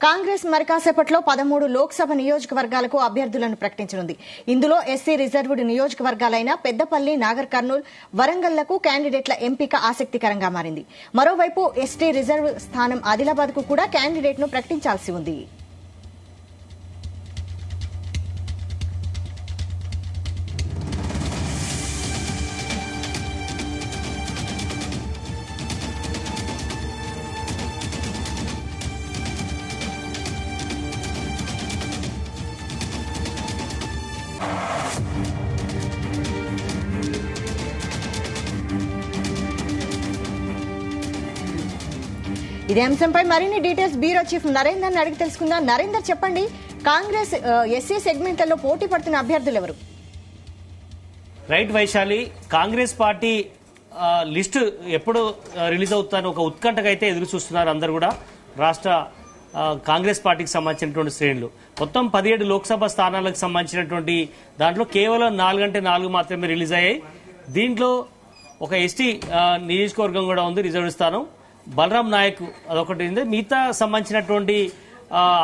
కాంగ్రెస్ మరి కాసేపట్లో 13 లోక్సభ నియోజకవర్గాలకు అభ్యర్థులను ప్రకటించనుంది. ఇందులో ఎస్సీ రిజర్వ్డ్ నియోజకవర్గాలైన పెద్దపల్లి, నాగర్ కర్నూల్, వరంగల్లకు క్యాండిడేట్ల ఎంపిక ఆసక్తికరంగా మారింది. మరోవైపు ఎస్టీ రిజర్వ్ స్థానం ఆదిలాబాద్ కు కూడా క్యాండిడేట్ ను ప్రకటించాల్సి ఉంది. ఇదే అంశంపై మరిన్ని డీటెయిల్స్ బ్యూరో చీఫ్ నరేందర్ అడిగి తెలుసుకుందాం. నరేందర్, చెప్పండి, కాంగ్రెస్ ఎస్సీ సెగ్మెంట్లలో పోటీ పడుతున్న అభ్యర్థులు ఎవరు? Right Vaishali, Congress party list ఎప్పుడు రిలీజ్ అవుతుందని ఒక ఉత్కంఠగా అయితే ఎదురు చూస్తున్నారు అందరు కూడా. రాష్ట్ర కాంగ్రెస్ పార్టీకి సంబంధించినటువంటి శ్రేణులు మొత్తం 17 లోక్సభ స్థానాలకు సంబంధించినటువంటి దాంట్లో కేవలం 4 అంటే 4 మాత్రమే రిలీజ్ అయ్యాయి. దీంట్లో ఒక ఎస్టీ నియోజకవర్గం కూడా ఉంది, రిజర్వ్ స్థానం. బలరాం నాయక్ అదొకటి ఉంది. మిగతా సంబంధించినటువంటి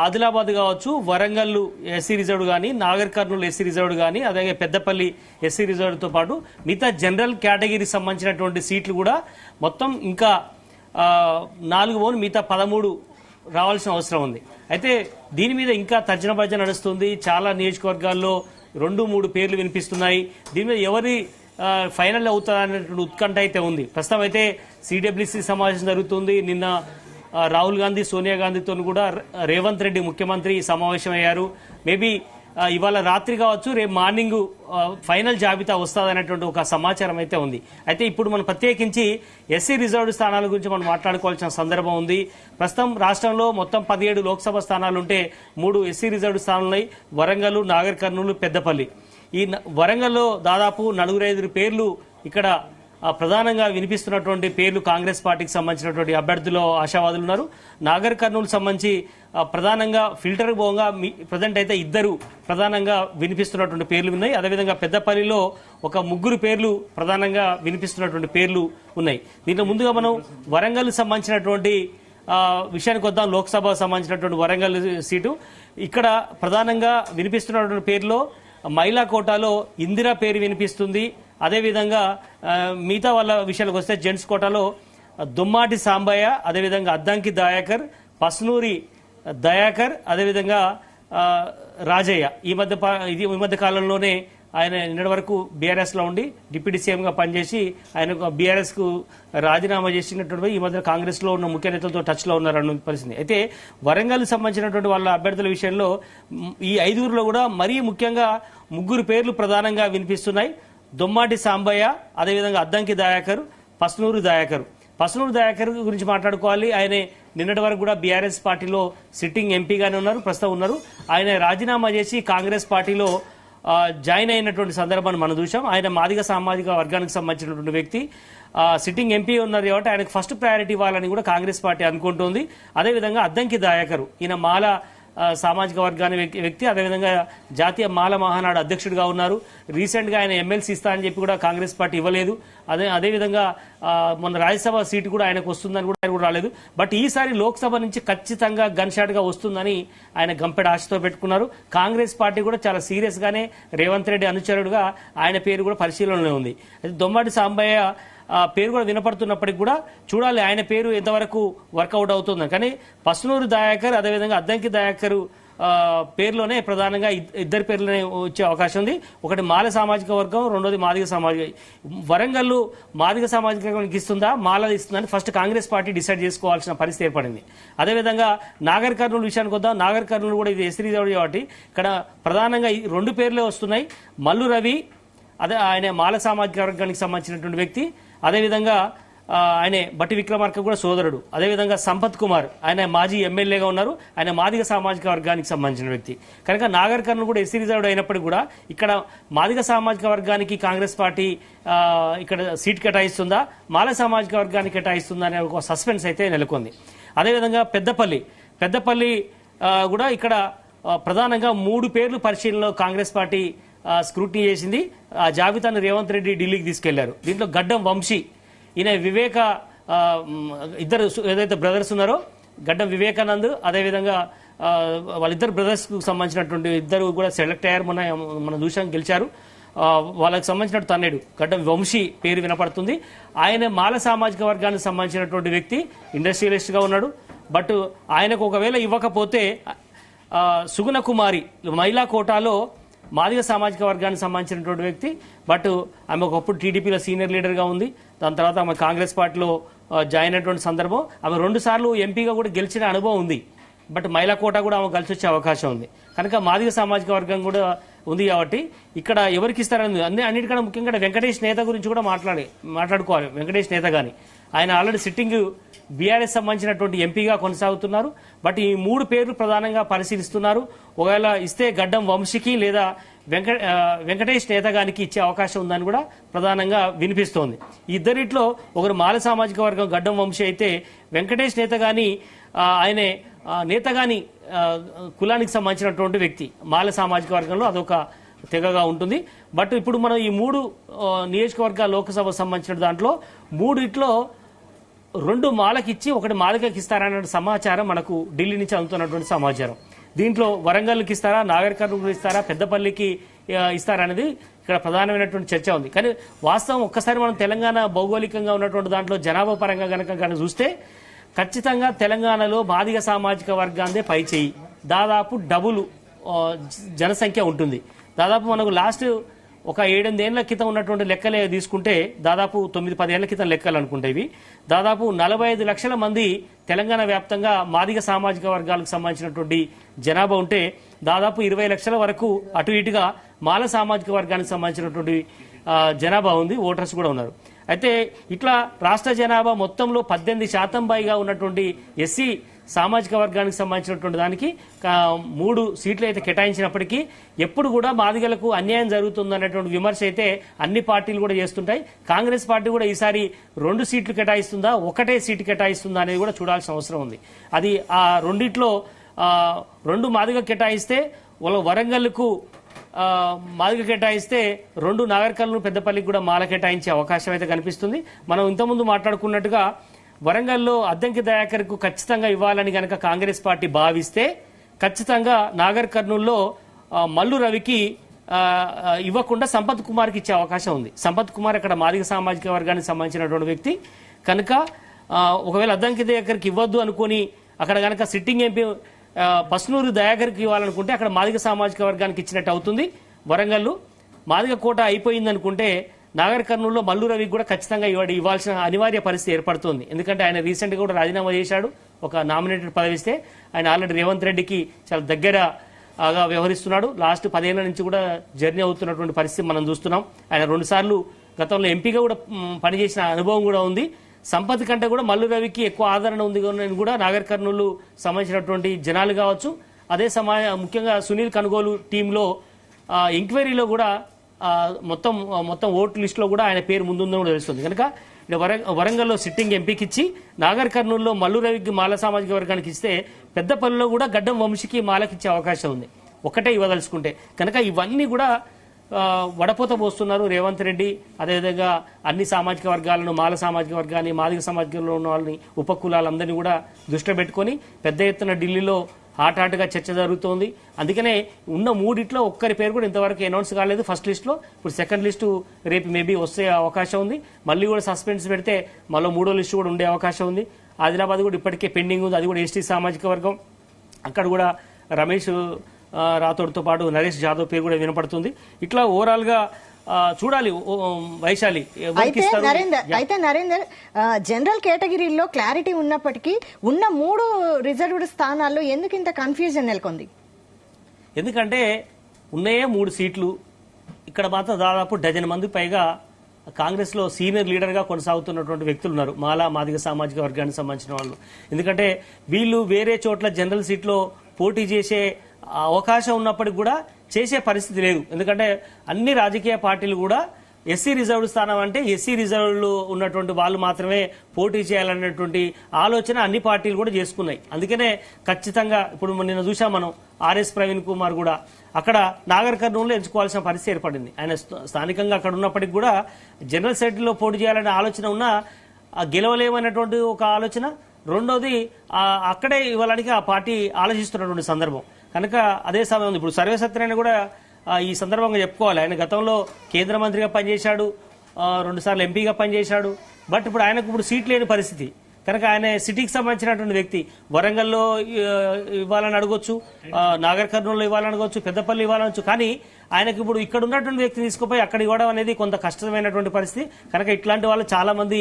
ఆదిలాబాద్ కావచ్చు, వరంగల్ ఎస్సీ రిజర్వ్డ్ కానీ, నాగర్ కర్నూలు ఎస్సీ రిజర్వ్డ్ కానీ, అలాగే పెద్దపల్లి ఎస్సీ రిజర్వ్డ్తో పాటు మిగతా జనరల్ కేటగిరీకి సంబంధించినటువంటి సీట్లు కూడా మొత్తం ఇంకా 4 పోను మిగతా 13 రావాల్సిన అవసరం ఉంది. అయితే దీని మీద ఇంకా తర్జన భర్జన నడుస్తుంది. చాలా నియోజకవర్గాల్లో 2-3 పేర్లు వినిపిస్తున్నాయి. దీని మీద ఎవరి ఫైనల్ అవుతారనేటువంటి ఉత్కంఠ అయితే ఉంది. ప్రస్తుతం అయితే సిడబ్ల్యూసీ సమావేశం జరుగుతుంది. నిన్న రాహుల్ గాంధీ, సోనియా గాంధీతో కూడా రేవంత్ రెడ్డి ముఖ్యమంత్రి సమావేశం అయ్యారు. మేబీ ఇవాళ రాత్రి కావచ్చు, రేపు మార్నింగ్ ఫైనల్ జాబితా వస్తుందనేటువంటి ఒక సమాచారం అయితే ఉంది. అయితే ఇప్పుడు మనం ప్రత్యేకించి ఎస్సీ రిజర్వ్డ్ స్థానాల గురించి మనం మాట్లాడుకోవాల్సిన సందర్భం ఉంది. ప్రస్తుతం రాష్ట్రంలో మొత్తం 17 లోక్సభ స్థానాలుంటే 3 ఎస్సీ రిజర్వ్డ్ స్థానాలున్నాయి. వరంగల్, నాగర్ కర్నూలు, పెద్దపల్లి. ఈ వరంగల్లో దాదాపు 4-5 పేర్లు ఇక్కడ ప్రధానంగా వినిపిస్తున్నటువంటి పేర్లు కాంగ్రెస్ పార్టీకి సంబంధించినటువంటి అభ్యర్థులు, ఆశావాదులు ఉన్నారు. నాగర్ కర్నూలు సంబంధించి ప్రధానంగా ఫిల్టర్ పోగా ప్రజెంట్ అయితే 2 ప్రధానంగా వినిపిస్తున్నటువంటి పేర్లు ఉన్నాయి. అదేవిధంగా పెద్దపల్లిలో ఒక 3 పేర్లు ప్రధానంగా వినిపిస్తున్నటువంటి పేర్లు ఉన్నాయి. దీంట్లో ముందుగా మనం వరంగల్ సంబంధించినటువంటి విషయానికి వద్దాం. లోక్సభ సంబంధించినటువంటి వరంగల్ సీటు ఇక్కడ ప్రధానంగా వినిపిస్తున్నటువంటి పేర్లో మహిళా కోటాలో ఇందిరా పేరు వినిపిస్తుంది. అదేవిధంగా మిగతా వాళ్ళ విషయాలకు వస్తే జెంట్స్ కోటాలో దుమ్మాటి సాంబయ్య, అదేవిధంగా అద్దంకి దయాకర్, పస్నూరి దయాకర్, అదేవిధంగా రాజయ్య. ఈ మధ్య కాలంలోనే ఆయన నిన్నటి వరకు బీఆర్ఎస్ లో ఉండి డిప్యూటీ సీఎం గా పనిచేసి ఆయన బీఆర్ఎస్ కు రాజీనామా చేసినటువంటి ఈ మధ్య కాంగ్రెస్ లో ఉన్న ముఖ్య నేతలతో టచ్ లో ఉన్నారన్న పరిస్థితి. అయితే వరంగల్ సంబంధించినటువంటి వాళ్ళ అభ్యర్థుల విషయంలో ఈ 5గురిలో కూడా మరీ ముఖ్యంగా 3 పేర్లు ప్రధానంగా వినిపిస్తున్నాయి. దొమ్మాటి సాంబయ్య, అదేవిధంగా అద్దంకి దయాకర్, పస్నూరు దయాకర్. పస్నూరు దయాకర్ గురించి మాట్లాడుకోవాలి. ఆయన నిన్నటి వరకు కూడా బీఆర్ఎస్ పార్టీలో సిట్టింగ్ ఎంపీగానే ఉన్నారు, ప్రస్తుతం ఉన్నారు. ఆయన రాజీనామా చేసి కాంగ్రెస్ పార్టీలో జాయిన్ అయినటువంటి సందర్భాన్ని మనం చూసాం. ఆయన మాదిగ సామాజిక వర్గానికి సంబంధించినటువంటి వ్యక్తి. సిట్టింగ్ ఎంపీ ఉన్నారు కాబట్టి ఆయనకు ఫస్ట్ ప్రయారిటీ ఇవ్వాలని కూడా కాంగ్రెస్ పార్టీ అనుకుంటోంది. అదేవిధంగా అద్దంకి దయాకర్, ఈయన మాల సామాజిక వర్గానికి వ్యక్తి, అదేవిధంగా జాతీయ మాల మహానాడు అధ్యక్షుడిగా ఉన్నారు. రీసెంట్ గా ఆయన ఎమ్మెల్సీ ఇస్తా అని చెప్పి కూడా కాంగ్రెస్ పార్టీ ఇవ్వలేదు. అదేవిధంగా మొన్న రాజ్యసభ సీటు కూడా ఆయనకు వస్తుందని కూడా ఆయన కూడా రాలేదు. బట్ ఈసారి లోక్సభ నుంచి ఖచ్చితంగా గన్ షాట్ గా వస్తుందని ఆయన గంపెడ ఆశతో పెట్టుకున్నారు. కాంగ్రెస్ పార్టీ కూడా చాలా సీరియస్ గానే రేవంత్ రెడ్డి అనుచరుడుగా ఆయన పేరు కూడా పరిశీలనలో ఉంది. అయితే దొమ్మాటి సాంబయ్య పేరు కూడా వినపడుతున్నప్పటికీ కూడా చూడాలి ఆయన పేరు ఎంతవరకు వర్కౌట్ అవుతుందని. కానీ పస్నూరు దయాకర్, అదేవిధంగా అద్దంకి దయాకర్ పేర్లోనే ప్రధానంగా 2 పేర్లనే వచ్చే అవకాశం ఉంది. ఒకటి మాల సామాజిక వర్గం, రెండోది మాదిగ సామాజిక. వరంగల్ మాదిగ సామాజిక వర్గానికి ఇస్తుందా, మాల ఇస్తుందని ఫస్ట్ కాంగ్రెస్ పార్టీ డిసైడ్ చేసుకోవాల్సిన పరిస్థితి ఏర్పడింది. అదేవిధంగా నాగర్ కర్నూలు విషయానికి వద్దాం. నాగర్ కర్నూలు కూడా ఇది ఎస్సీ రిజర్వ్డ్ కాబట్టి ఇక్కడ ప్రధానంగా 2 పేర్లే వస్తున్నాయి. మల్లు రవి, ఆయన మాల సామాజిక వర్గానికి సంబంధించినటువంటి వ్యక్తి. అదేవిధంగా ఆయన బట్టి విక్రమార్క కూడా సోదరుడు. అదేవిధంగా సంపత్ కుమార్, ఆయన మాజీ ఎమ్మెల్యేగా ఉన్నారు. ఆయన మాదిగ సామాజిక వర్గానికి సంబంధించిన వ్యక్తి. కనుక నాగర్ కర్నూలు కూడా ఎస్సీ రిజర్వ్డ్ అయినప్పటికీ కూడా ఇక్కడ మాదిగ సామాజిక వర్గానికి కాంగ్రెస్ పార్టీ ఇక్కడ సీట్ కేటాయిస్తుందా, మాల సామాజిక వర్గానికి కేటాయిస్తుందా అనే ఒక సస్పెన్స్ అయితే నెలకొంది. అదేవిధంగా పెద్దపల్లి కూడా ఇక్కడ ప్రధానంగా 3 పేర్లు పరిశీలనలో కాంగ్రెస్ పార్టీ స్క్రూటినీ చేసింది. ఆ జాబితాను రేవంత్ రెడ్డి ఢిల్లీకి తీసుకెళ్లారు. దీంట్లో గడ్డం వంశీ, ఈయన వివేక ఇద్దరు ఏదైతే బ్రదర్స్ ఉన్నారో గడ్డం వివేకానంద్, అదేవిధంగా వాళ్ళిద్దరు బ్రదర్స్కు సంబంధించినటువంటి ఇద్దరు కూడా సెలెక్ట్ అయ్యారు. మనం చూసాం, గెలిచారు. వాళ్ళకి సంబంధించిన తన్నేడు గడ్డం వంశీ పేరు వినపడుతుంది. ఆయన మాల సామాజిక వర్గానికి సంబంధించినటువంటి వ్యక్తి, ఇండస్ట్రియలిస్ట్ గా ఉన్నాడు. బట్ ఆయనకు ఒకవేళ ఇవ్వకపోతే సుగుణ కుమారి మహిళా కోటాలో మాదిగ సామాజిక వర్గానికి సంబంధించినటువంటి వ్యక్తి. బట్ ఆమె ఒకప్పుడు టీడీపీలో సీనియర్ లీడర్గా ఉంది. దాని తర్వాత ఆమె కాంగ్రెస్ పార్టీలో జాయిన్ అయినటువంటి సందర్భం. ఆమె 2 సార్లు ఎంపీగా కూడా గెలిచిన అనుభవం ఉంది. బట్ మహిళా కోటా కూడా ఆమె కలిసి వచ్చే అవకాశం ఉంది. కనుక మాదిగ సామాజిక వర్గం కూడా ఉంది కాబట్టి ఇక్కడ ఎవరికి ఇస్తారని అన్నిటికన్నా ముఖ్యంగా వెంకటేష్ నేత గురించి కూడా మాట్లాడుకోవాలి. వెంకటేష్ నేత కానీ ఆయన ఆల్రెడీ సిట్టింగ్ బీఆర్ఎస్ సంబంధించినటువంటి ఎంపీగా కొనసాగుతున్నారు. బట్ ఈ 3 పేర్లు ప్రధానంగా పరిశీలిస్తున్నారు. ఒకవేళ ఇస్తే గడ్డం వంశీకి లేదా వెంకటేష్ నేతగానికి ఇచ్చే అవకాశం ఉందని కూడా ప్రధానంగా వినిపిస్తోంది. ఇద్దరిట్లో ఒకరు మాల సామాజిక వర్గం గడ్డం వంశీ అయితే, వెంకటేష్ నేతగాని ఆయనే నేతగాని కులానికి సంబంధించినటువంటి వ్యక్తి. మాల సామాజిక వర్గంలో అదొక తెగగా ఉంటుంది. బట్ ఇప్పుడు మనం ఈ 3 నియోజకవర్గాల లోక్సభ సంబంధించిన దాంట్లో 3 2 మాలకిచ్చి 1 మాదిగకి ఇస్తారన్న సమాచారం మనకు ఢిల్లీ నుంచి అందుతున్నటువంటి సమాచారం. దీంట్లో వరంగల్కి ఇస్తారా, నాగర్ కర్నూలు ఇస్తారా, పెద్దపల్లికి ఇస్తారా అనేది ఇక్కడ ప్రధానమైనటువంటి చర్చ ఉంది. కానీ వాస్తవం ఒక్కసారి మనం తెలంగాణ భౌగోళికంగా ఉన్నటువంటి దాంట్లో జనాభా పరంగా కనుక చూస్తే ఖచ్చితంగా తెలంగాణలో మాదిగ సామాజిక వర్గాందే పై చేయి, దాదాపు డబుల్ జనసంఖ్య ఉంటుంది. దాదాపు మనకు లాస్ట్ ఒక 7-8 ఏళ్ల క్రితం ఉన్నటువంటి లెక్కలే తీసుకుంటే దాదాపు 9-10 ఏళ్ల క్రితం లెక్కలు అనుకుంటే ఇవి దాదాపు 45 లక్షల మంది తెలంగాణ వ్యాప్తంగా మాదిగ సామాజిక వర్గాలకు సంబంధించినటువంటి జనాభా ఉంటే, దాదాపు 20 లక్షల వరకు అటు ఇటుగా మాల సామాజిక వర్గానికి సంబంధించినటువంటి జనాభా ఉంది, ఓటర్స్ కూడా ఉన్నారు. అయితే ఇట్లా రాష్ట్ర జనాభా మొత్తంలో 18% పైగా ఉన్నటువంటి ఎస్సీ సామాజిక వర్గానికి సంబంధించినటువంటి దానికి 3 సీట్లు అయితే కేటాయించినప్పటికీ ఎప్పుడు కూడా మాదిగలకు అన్యాయం జరుగుతుందనేటువంటి విమర్శ అయితే అన్ని పార్టీలు కూడా చేస్తుంటాయి. కాంగ్రెస్ పార్టీ కూడా ఈసారి 2 సీట్లు కేటాయిస్తుందా, 1 సీటు కేటాయిస్తుందా అనేది కూడా చూడాల్సిన అవసరం ఉంది. అది ఆ రెండిట్లో 2 మాదిగ కేటాయిస్తే వాళ్ళ వరంగల్కు మాదిగ కేటాయిస్తే 2 నాగర్ కర్నూలు పెద్దపల్లికి కూడా మాల కేటాయించే అవకాశం అయితే కనిపిస్తుంది. మనం ఇంతకుముందు మాట్లాడుకున్నట్టుగా వరంగల్లో అద్దంకి దయాకర్కు ఖచ్చితంగా ఇవ్వాలని గనక కాంగ్రెస్ పార్టీ భావిస్తే ఖచ్చితంగా నాగర్ కర్నూల్లో మల్లు రవికి ఇవ్వకుండా సంపత్ కుమార్కి ఇచ్చే అవకాశం ఉంది. సంపత్ కుమార్ అక్కడ మాదిగ సామాజిక వర్గానికి సంబంధించినటువంటి వ్యక్తి కనుక ఒకవేళ అద్దంకి దయాకర్కి ఇవ్వద్దు అనుకుని అక్కడ గనక సిట్టింగ్ ఎంపీ పస్నూరు దయాకర్కి ఇవ్వాలనుకుంటే అక్కడ మాదిగ సామాజిక వర్గానికి ఇచ్చినట్టు అవుతుంది. వరంగల్ మాదిగ కోట అయిపోయింది అనుకుంటే నాగర్ కర్నూలులో మల్లు రవికి కూడా ఖచ్చితంగా ఇవ్వాల్సిన అనివార్య పరిస్థితి ఏర్పడుతోంది. ఎందుకంటే ఆయన రీసెంట్ గా కూడా రాజీనామా చేశాడు. ఒక నామినేటెడ్ పదవి ఇస్తే ఆయన ఆల్రెడీ రేవంత్ రెడ్డికి చాలా దగ్గరగా వ్యవహరిస్తున్నాడు. లాస్ట్ 10 ఏళ్ల నుంచి కూడా జర్నీ అవుతున్నటువంటి పరిస్థితి మనం చూస్తున్నాం. ఆయన 2 సార్లు గతంలో ఎంపీగా కూడా పనిచేసిన అనుభవం కూడా ఉంది. సంపత్ కంటే కూడా మల్లు రవికి ఎక్కువ ఆదరణ ఉంది కూడా నాగర్ కర్నూలు సంబంధించినటువంటి జనాలు కావచ్చు. అదే ముఖ్యంగా సునీల్ కనుగోలు టీంలో ఎంక్వైరీలో కూడా మొత్తం ఓటు లిస్టులో కూడా ఆయన పేరు ముందుందని కూడా తెలుస్తుంది. కనుక వరంగల్లో సిట్టింగ్ ఎంపీకి ఇచ్చి నాగర్ కర్నూలులో మల్లు రవికి మాల సామాజిక వర్గానికి ఇస్తే పెద్దపల్లిలో కూడా గడ్డం వంశీకి మాలకి ఇచ్చే అవకాశం ఉంది, 1 ఇవ్వదలుచుకుంటే. కనుక ఇవన్నీ కూడా వడపోత పోస్తున్నారు రేవంత్ రెడ్డి. అదేవిధంగా అన్ని సామాజిక వర్గాలను, మాల సామాజిక వర్గాన్ని, మాదిగ సామాజికంలో ఉన్న వాళ్ళని, ఉపకులాలందరినీ కూడా దృష్టిలో పెట్టుకుని పెద్ద ఎత్తున ఢిల్లీలో హాట్గా చర్చ జరుగుతోంది. అందుకనే ఉన్న 3 ఒక్కరి పేరు కూడా ఇంతవరకు అనౌన్స్ కాలేదు ఫస్ట్ లిస్టులో. ఇప్పుడు సెకండ్ లిస్టు రేపు మేబీ వస్తే అవకాశం ఉంది. మళ్ళీ కూడా సస్పెన్స్ పెడితే మళ్ళీ 3వ లిస్టు కూడా ఉండే అవకాశం ఉంది. ఆదిలాబాద్ కూడా ఇప్పటికే పెండింగ్ ఉంది, అది కూడా ఎస్టీ సామాజిక వర్గం. అక్కడ కూడా రమేష్ రాథోడ్తో పాటు నరేష్ జాదవ్ పేరు కూడా వినపడుతుంది. ఇట్లా ఓవరాల్ గా చూడాలి వైశాలి. అయితే నరేందర్, జనరల్ కేటగిరీలో క్లారిటీ ఉన్నప్పటికీ ఉన్న 3 రిజర్వ్డ్ స్థానాల్లో ఎందుకు ఇంత కన్ఫ్యూజన్ నెలకొంది? ఎందుకంటే ఉన్నాయే 3 సీట్లు. ఇక్కడ మాత్రం దాదాపు 12 మంది పైగా కాంగ్రెస్ లో సీనియర్ లీడర్ గా కొనసాగుతున్నటువంటి వ్యక్తులు ఉన్నారు, మాదిగ సామాజిక వర్గానికి సంబంధించిన వాళ్ళు. ఎందుకంటే వీళ్ళు వేరే చోట్ల జనరల్ సీట్లో పోటీ చేసే అవకాశం ఉన్నప్పటికి కూడా చేసే పరిస్థితి లేదు. ఎందుకంటే అన్ని రాజకీయ పార్టీలు కూడా ఎస్సీ రిజర్వ్డ్ స్థానం అంటే ఎస్సీ రిజర్వ్లు ఉన్నటువంటి వాళ్ళు మాత్రమే పోటీ చేయాలన్నటువంటి ఆలోచన అన్ని పార్టీలు కూడా చేసుకున్నాయి. అందుకనే ఖచ్చితంగా ఇప్పుడు నిన్న చూసాం మనం, ఆర్ఎస్ ప్రవీణ్ కుమార్ కూడా అక్కడ నాగర్ కర్నూలులో ఎంచుకోవాల్సిన పరిస్థితి ఏర్పడింది. ఆయన స్థానికంగా అక్కడ ఉన్నప్పటికీ కూడా జనరల్ సెట్లో పోటీ చేయాలనే ఆలోచన ఉన్నా గెలవలేమన్నటువంటి ఒక ఆలోచన, రెండోది అక్కడే ఇవ్వడానికి ఆ పార్టీ ఆలోచిస్తున్నటువంటి సందర్భం కనుక అదే సమయం ఇప్పుడు సర్వే సత్యనారాయణ కూడా ఈ సందర్భంగా చెప్పుకోవాలి. ఆయన గతంలో కేంద్ర మంత్రిగా పనిచేశాడు, 2 సార్లు ఎంపీగా పనిచేశాడు. బట్ ఇప్పుడు ఆయనకు ఇప్పుడు సీట్ లేని పరిస్థితి కనుక ఆయన సిటీకి సంబంధించినటువంటి వ్యక్తి. వరంగల్లో ఇవ్వాలని అడగొచ్చు, నాగర్ కర్నూలులో ఇవ్వాలని అడగొచ్చు, పెద్దపల్లి ఇవ్వాలనొచ్చు. కానీ ఆయనకు ఇప్పుడు ఇక్కడ ఉన్నటువంటి వ్యక్తి తీసుకుపోయి అక్కడ ఇవ్వడం అనేది కొంత కష్టమైనటువంటి పరిస్థితి కనుక ఇట్లాంటి వాళ్ళు చాలా మంది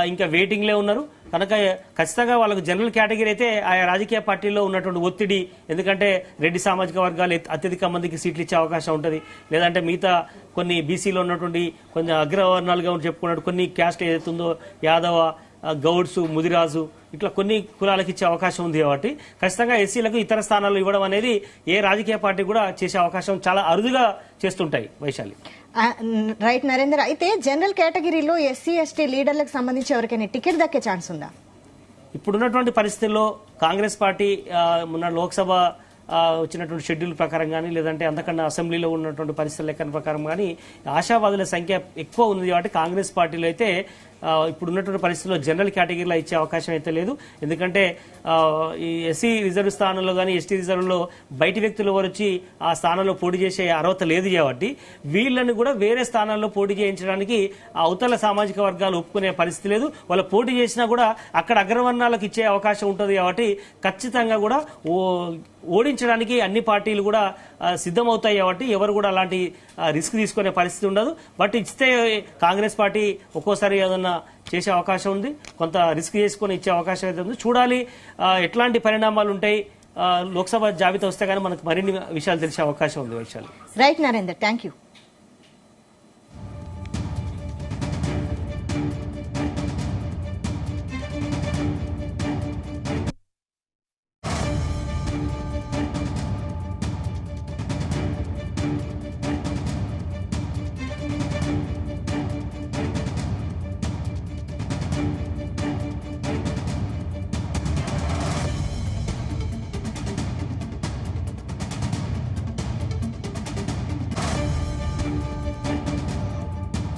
ఇంకా వెయిటింగ్లే ఉన్నారు. కనుక ఖచ్చితంగా వాళ్ళకు జనరల్ కేటగిరీ అయితే ఆయా రాజకీయ పార్టీల్లో ఉన్నటువంటి ఒత్తిడి, ఎందుకంటే రెడ్డి సామాజిక వర్గాలు అత్యధిక మందికి సీట్లు ఇచ్చే అవకాశం ఉంటుంది, లేదంటే మిగతా కొన్ని బీసీలో ఉన్నటువంటి కొంచెం అగ్రవర్ణాలుగా చెప్పుకున్నట్టు కొన్ని క్యాస్ట్ ఏదైతుందో యాదవ, గౌడ్స్, ముదిరాజు ఇట్లా కొన్ని కులాలకు ఇచ్చే అవకాశం ఉంది. కాబట్టి ఖచ్చితంగా ఎస్సీలకు ఇతర స్థానాలు ఇవ్వడం అనేది ఏ రాజకీయ పార్టీ కూడా చేసే అవకాశం చాలా అరుదుగా చేస్తుంటాయి. వైశాలి రైట్ నరేందర్, అయితే జనరల్ కేటగిరీలో ఎస్సీ ఎస్టీ లీడర్లకు సంబంధించి ఎవరికైనా టికెట్ దక్కే ఛాన్స్ ఉందా? ఇప్పుడున్నటువంటి పరిస్థితుల్లో కాంగ్రెస్ పార్టీ మొన్న లోక్సభ వచ్చినటువంటి షెడ్యూల్ ప్రకారం కానీ లేదంటే అంతకన్నా అసెంబ్లీలో ఉన్నటువంటి పరిస్థితుల లెక్కన ప్రకారం కానీ ఆశావాదుల సంఖ్య ఎక్కువ ఉంది. కాబట్టి కాంగ్రెస్ పార్టీలో అయితే ఇప్పుడున్నటువంటి పరిస్థితుల్లో జనరల్ కేటగిరీలో ఇచ్చే అవకాశం అయితే లేదు. ఎందుకంటే ఈ ఎస్సీ రిజర్వ్ స్థానంలో కానీ ఎస్టీ రిజర్వ్లో బయటి వ్యక్తులు ఎవరు వచ్చి ఆ స్థానంలో పోటీ చేసే అర్హత లేదు. కాబట్టి వీళ్ళని కూడా వేరే స్థానాల్లో పోటీ చేయించడానికి అవతల సామాజిక వర్గాలు ఒప్పుకునే పరిస్థితి లేదు. వాళ్ళు పోటీ చేసినా కూడా అక్కడ అగ్రవర్ణాలకు ఇచ్చే అవకాశం ఉంటుంది. కాబట్టి ఖచ్చితంగా కూడా ఓడించడానికి అన్ని పార్టీలు కూడా సిద్ధమవుతాయి. కాబట్టి ఎవరు కూడా అలాంటి రిస్క్ తీసుకునే పరిస్థితి ఉండదు. బట్ ఇస్తే కాంగ్రెస్ పార్టీ ఒక్కోసారి ఏదన్నా చేసే అవకాశం ఉంది, కొంత రిస్క్ చేసుకుని ఇచ్చే అవకాశం అయితే ఉంది. చూడాలి ఎట్లాంటి పరిణామాలు ఉంటాయి. లోక్సభ జాబితా వస్తే కానీ మనకు మరిన్ని విషయాలు తెలిసే అవకాశం ఉంది. విషయాలు రైట్ నరేందర్, థ్యాంక్ యూ.